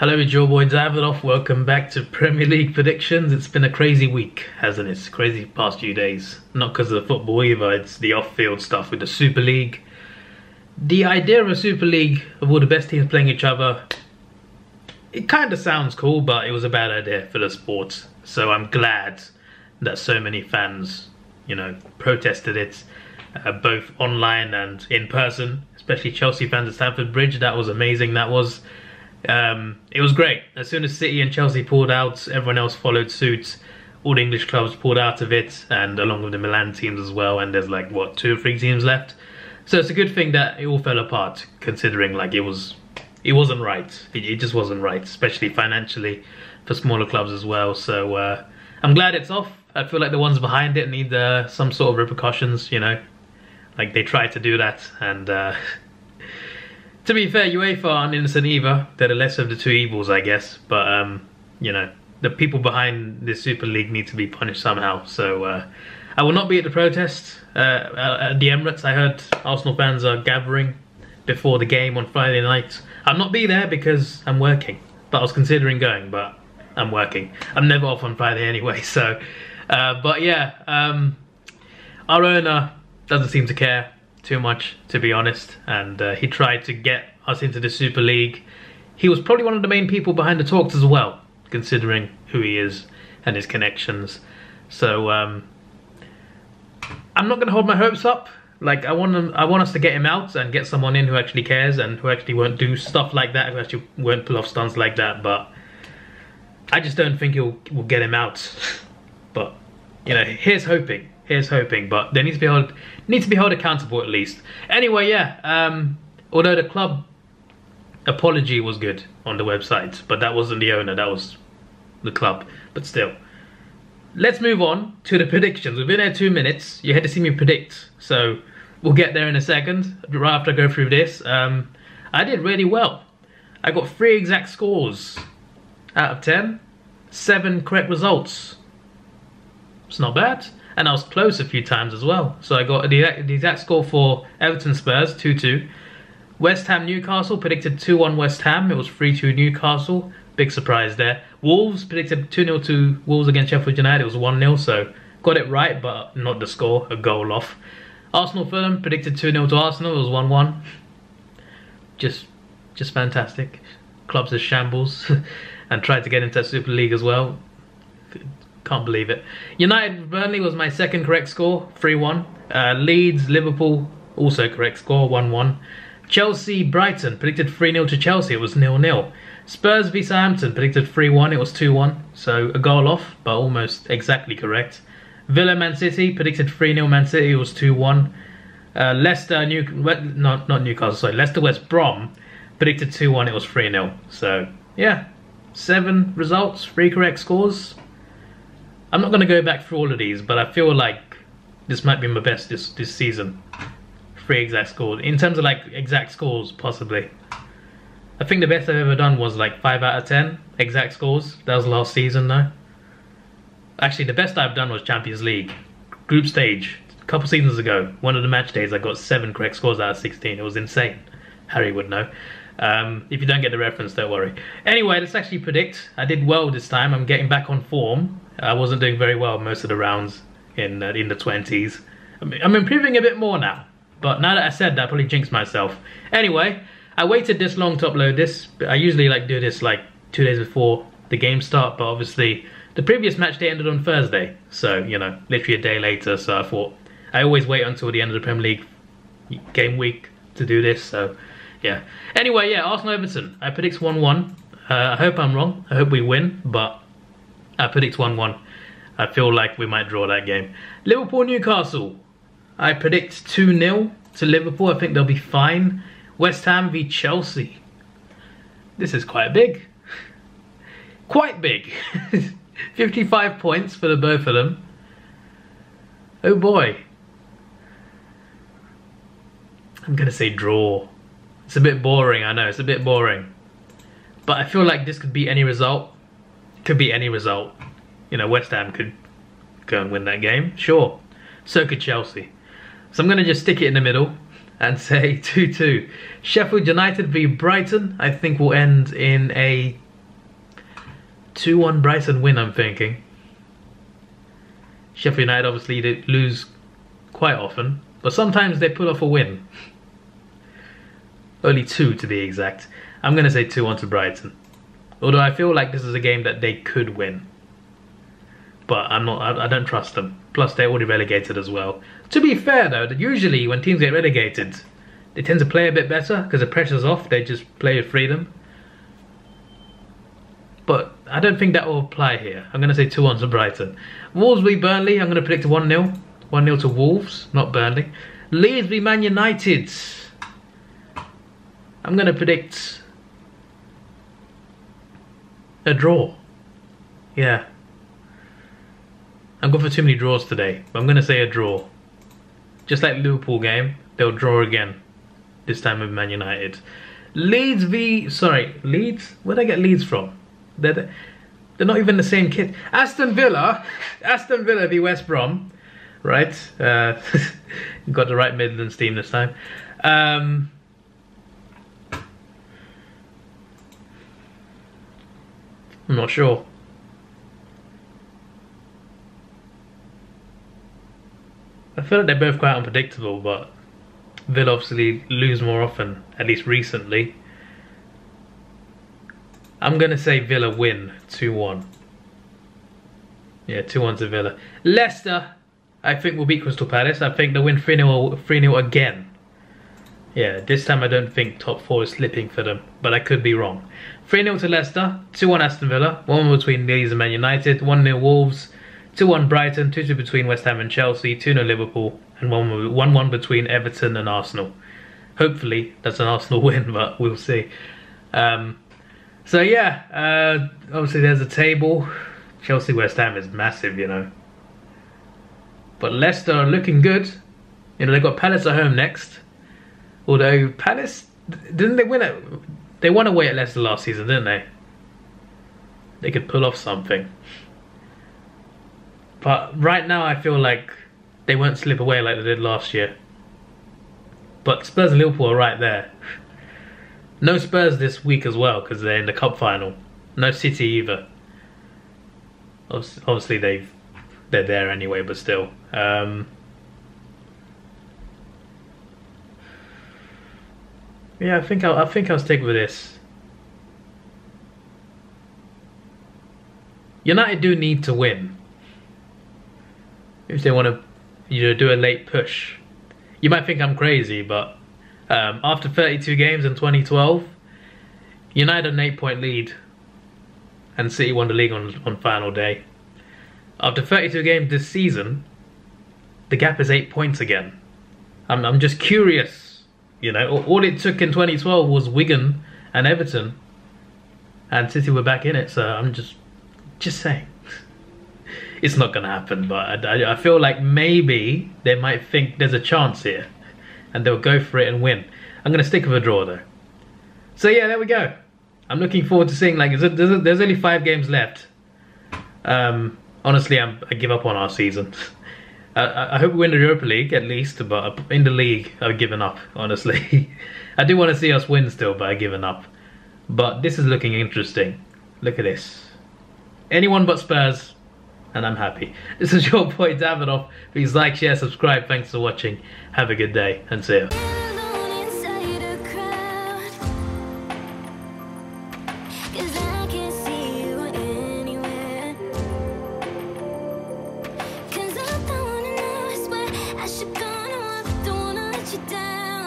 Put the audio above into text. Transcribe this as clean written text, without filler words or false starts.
Hello, it's your boy Davidoff. Welcome back to Premier League predictions. It's been a crazy week, hasn't it? It's crazy past few days. Not because of the football either, it's the off-field stuff with the Super League. The idea of a Super League of all the best teams playing each other, it kind of sounds cool, but it was a bad idea for the sport. So I'm glad that so many fans, protested it, both online and in person, especially Chelsea fans at Stamford Bridge. That was amazing. It was great. As soon as City and Chelsea pulled out, everyone else followed suit. All the English clubs pulled out of it, and along with the Milan teams as well, and there's like, what, 2 or 3 teams left? So it's a good thing that it all fell apart, considering like it wasn't right. It just wasn't right, especially financially for smaller clubs as well. So I'm glad it's off. I feel like the ones behind it need some sort of repercussions, like they tried to do that, and to be fair, UEFA aren't innocent either. They're the lesser of the two evils, I guess. But, the people behind this Super League need to be punished somehow. So, I will not be at the protest at the Emirates. I heard Arsenal fans are gathering before the game on Friday night. I'll not be there because I'm working. But I was considering going, but I'm working. I'm never off on Friday anyway. So, but yeah, our owner doesn't seem to care too much, to be honest, and he tried to get us into the Super League. He was probably one of the main people behind the talks as well, considering who he is and his connections. So I'm not going to hold my hopes up. Like I want us to get him out and get someone in who actually cares and who actually won't do stuff like that, who actually won't pull off stunts like that. But I just don't think we'll get him out. But here's hoping. Here's hoping, but they need to be held accountable at least. Anyway, yeah. Although the club apology was good on the website, but that wasn't the owner, that was the club. But still, let's move on to the predictions. We've been here 2 minutes. You had to see me predict, so we'll get there in a second. Right after I go through this, I did really well. I got 3 exact scores out of 10, 7 correct results. It's not bad. And I was close a few times as well. So I got the exact score for Everton Spurs, 2-2. West Ham Newcastle, predicted 2-1 West Ham. It was 3-2 Newcastle. Big surprise there. Wolves, predicted 2-0 to Wolves against Sheffield United. It was 1-0, so got it right, but not the score, a goal off. Arsenal Fulham, predicted 2-0 to Arsenal. It was 1-1. Just fantastic. Clubs as shambles. And tried to get into Super League as well. Can't believe it. United Burnley was my second correct score, 3-1. Leeds Liverpool, also correct score, 1-1. Chelsea Brighton, predicted 3-0 to Chelsea, it was 0-0. Spurs v Southampton, predicted 3-1, it was 2-1. So a goal off, but almost exactly correct. Villa Man City, predicted 3-0 Man City, it was 2-1. Leicester Leicester West Brom, predicted 2-1, it was 3-0. So yeah, 7 results, 3 correct scores. I'm not going to go back through all of these, but I feel like this might be my best this season. 3 exact scores. In terms of like exact scores, possibly. I think the best I've ever done was like 5 out of 10 exact scores. That was last season though. Actually, the best I've done was Champions League. Group stage. A couple seasons ago. One of the match days I got 7 correct scores out of 16. It was insane. Harry would know. If you don't get the reference, don't worry. Anyway, let's actually predict. I did well this time. I'm getting back on form. I wasn't doing very well most of the rounds in the 20s. I'm improving a bit more now. But now that I said that, I probably jinxed myself. Anyway, I waited this long to upload this. I usually do this like 2 days before the game start. But obviously, the previous match day ended on Thursday. So, literally a day later. So I thought, I always wait until the end of the Premier League game week to do this. So, yeah. Anyway, yeah, Arsenal Everton. I predict 1-1. I hope I'm wrong. I hope we win. But I predict 1-1. I feel like we might draw that game. Liverpool Newcastle. I predict 2-0 to Liverpool. I think they'll be fine. West Ham v Chelsea. This is quite big. Quite big. 55 points for the both of them. Oh boy. I'm going to say draw. It's a bit boring, I know. It's a bit boring. But I feel like this could be any result. Could be any result. West Ham could go and win that game. Sure. So could Chelsea. So I'm going to just stick it in the middle and say 2-2. Sheffield United v Brighton, I think will end in a 2-1 Brighton win, I'm thinking. Sheffield United obviously they lose quite often, but sometimes they pull off a win. Only 2 to be exact. I'm going to say 2-1 to Brighton. Although I feel like this is a game that they could win. But I don't trust them. Plus they're already relegated as well. To be fair though, usually when teams get relegated, they tend to play a bit better because the pressure's off. They just play with freedom. But I don't think that will apply here. I'm going to say 2-1 to Brighton. Wolves v Burnley, I'm going to predict 1-0. 1-0 to Wolves, not Burnley. Leeds v Man United. I'm going to predict a draw. Yeah. I'm going for too many draws today. But I'm going to say a draw. Just like Liverpool game, they'll draw again. This time with Man United. Leeds v... Sorry, Leeds? Where'd I get Leeds from? They're not even the same kit. Aston Villa v West Brom, right? Got the right Midlands team this time. I'm not sure. I feel like they're both quite unpredictable, but Villa obviously lose more often, at least recently. I'm going to say Villa win 2-1. Yeah, 2-1 to Villa. Leicester, I think, will beat Crystal Palace. I think they'll win 3-0 again. Yeah, this time I don't think top 4 is slipping for them, but I could be wrong. 3-0 to Leicester, 2-1 Aston Villa, 1-1 between Leeds and Man United, 1-0 Wolves, 2-1 Brighton, 2-2 between West Ham and Chelsea, 2-0 Liverpool, and 1-1 between Everton and Arsenal. Hopefully that's an Arsenal win, but we'll see. So yeah, obviously there's a table. Chelsea West Ham is massive, you know. But Leicester are looking good. You know, they've got Palace at home next. Although Palace, didn't they win it? They won away at Leicester last season, didn't they? They could pull off something. But right now I feel like they won't slip away like they did last year. But Spurs and Liverpool are right there. No Spurs this week as well because they're in the cup final. No City either. Obviously they're there anyway, but still. Yeah, I think I'll stick with this. United do need to win if they want to, you know, do a late push. You might think I'm crazy, but after 32 games in 2012, United had an 8-point lead, and City won the league on final day. After 32 games this season, the gap is 8 points again. I'm just curious, you know. All it took in 2012 was Wigan and Everton, and City were back in it. So I'm just saying, it's not gonna happen. But I feel like maybe they might think there's a chance here, and they'll go for it and win. I'm gonna stick with a draw though. So yeah, there we go. I'm looking forward to seeing, like, there's only 5 games left. Honestly, I give up on our season. I hope we win the Europa League at least, but in the league, I've given up, honestly. I do want to see us win still, but I've given up. But this is looking interesting. Look at this. Anyone but Spurs, and I'm happy. This is your boy Davidoff. Please like, share, subscribe. Thanks for watching. Have a good day, and see ya. Should gonna up, don't wanna let you down.